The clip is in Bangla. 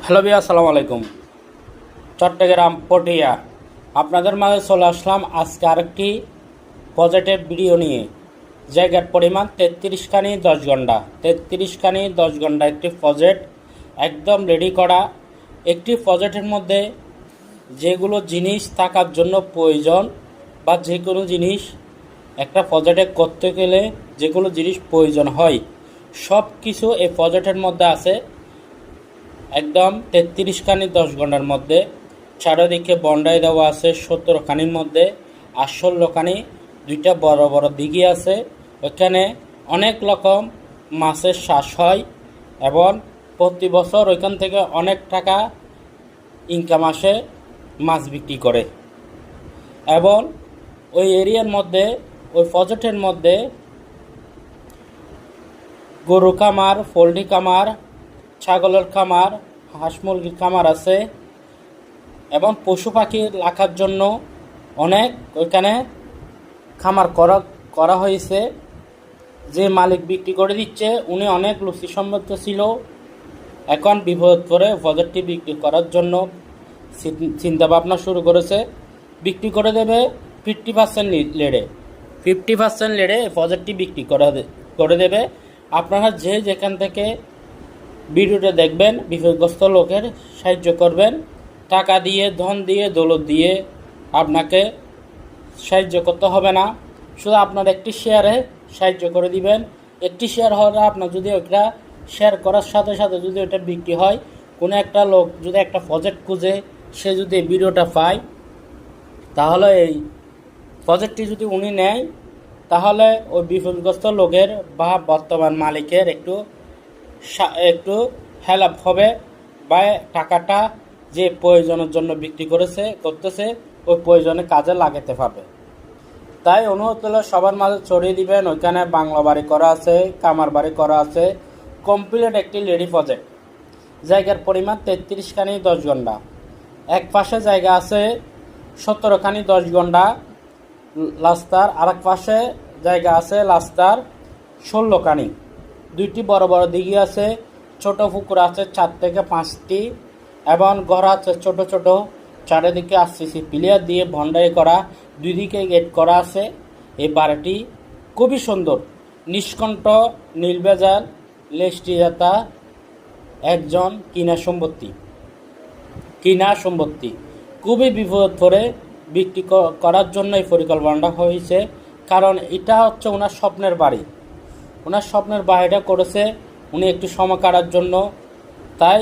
হ্যালো ভাইয়া, আসসালামু আলাইকুম। চট্টগ্রাম পটিয়া আপনাদের মাঝে চলে আসলাম আজকে আরেকটি পজিটিভ ভিডিও নিয়ে। জায়গার পরিমাণ 33খানি 10 ঘন্টা, 33খানি 10 ঘন্টা একটি প্রজেক্ট একদম রেডি করা। একটি প্রজেক্টের মধ্যে যেগুলো জিনিস থাকার জন্য প্রয়োজন বা যে কোনো জিনিস একটা প্রজেক্টে করতে গেলে যেগুলো জিনিস প্রয়োজন হয় সব কিছু এই প্রজেক্টের মধ্যে আছে। একদম 33খানি 10 ঘন্টার মধ্যে চারিদিকে বন্ডাই দেওয়া আছে 17খানির মধ্যে, আর 16খানি দুইটা বড় বড় দিঘি আছে। ওইখানে অনেক রকম মাছের চাষ হয় এবং প্রতি বছর ওইখান থেকে অনেক টাকা ইনকাম আসে মাছ বিক্রি করে। এবং ওই এরিয়ার মধ্যে, ওই প্রজেক্টের মধ্যে গরু খামার, পোলট্রি খামার, ছাগলের খামার, হাঁস মুরগির খামার আছে এবং পশু পাখি রাখার জন্য অনেক ওইখানে খামার করা হয়েছে। যে মালিক বিক্রি করে দিচ্ছে উনি অনেক লুচি সম্পর্ক ছিল, এখন বিপদ করে প্রজেক্টটি বিক্রি করার জন্য চিন্তা ভাবনা শুরু করেছে। বিক্রি করে দেবে 50% লেড়ে, 50% লেড়ে প্রজেক্টটি বিক্রি করে দেবে। আপনারা যে যেখান থেকে ভিডিওটা দেখবেন বিপদগ্রস্ত লোকের সাহায্য করবেন, টাকা দিয়ে, ধন দিয়ে, দৌলত দিয়ে আপনাকে সাহায্য করতে হবে না, শুধু আপনার একটি শেয়ারে সাহায্য করে দিবেন। একটি শেয়ার হলে আপনার যদি ওইটা শেয়ার করার সাথে সাথে যদি ওইটা বিক্রি হয়, কোনো একটা লোক যদি একটা প্রজেক্ট খুঁজে সে যদি এই ভিডিওটা পায়, তাহলে এই প্রজেক্টটি যদি উনি নেয় তাহলে ওই বিপদগ্রস্ত লোকের বা বর্তমান মালিকের একটু হেল্প হবে, বা টাকাটা যে প্রয়োজনের জন্য বিক্রি করতেছে ওই প্রয়োজনে কাজে লাগাতে পারবে। তাই অনুরোধ করলে সবার মাঝে ছড়িয়ে দিবেন। ওইখানে বাংলা বাড়ি করা আছে, কামার বাড়ি করা আছে, কমপ্লিট একটি রেডি প্রজেক্ট। জায়গার পরিমাণ 33খানি 10 ঘন্টা। এক পাশে জায়গা আছে 17খানি 10 ঘন্টা রাস্তার, আর এক পাশে জায়গা আছে রাস্তার 16খানি। দুইটি বড় বড় দিঘি আছে, ছোট পুকুর আছে 4 থেকে 5টি, এবং ঘর আছে ছোট ছোট। চারিদিকে আরসিসি প্লেয়ার দিয়ে ভন্ডাই করা, দুই দিকে গেট করা আছে। এই বাড়িটি খুবই সুন্দর, নিষ্কণ্ঠ, নির্ভেজাল, লেস্টিজাতা একজন কিনা সম্পত্তি খুবই বিপদ করে বিক্রি করার জন্য এই পরিকল্পনাটা হয়েছে। কারণ এটা হচ্ছে ওনার স্বপ্নের বাড়ি, ওনার স্বপ্নের বাড়িটা করেছে উনি একটু সময় কাটার জন্য। তাই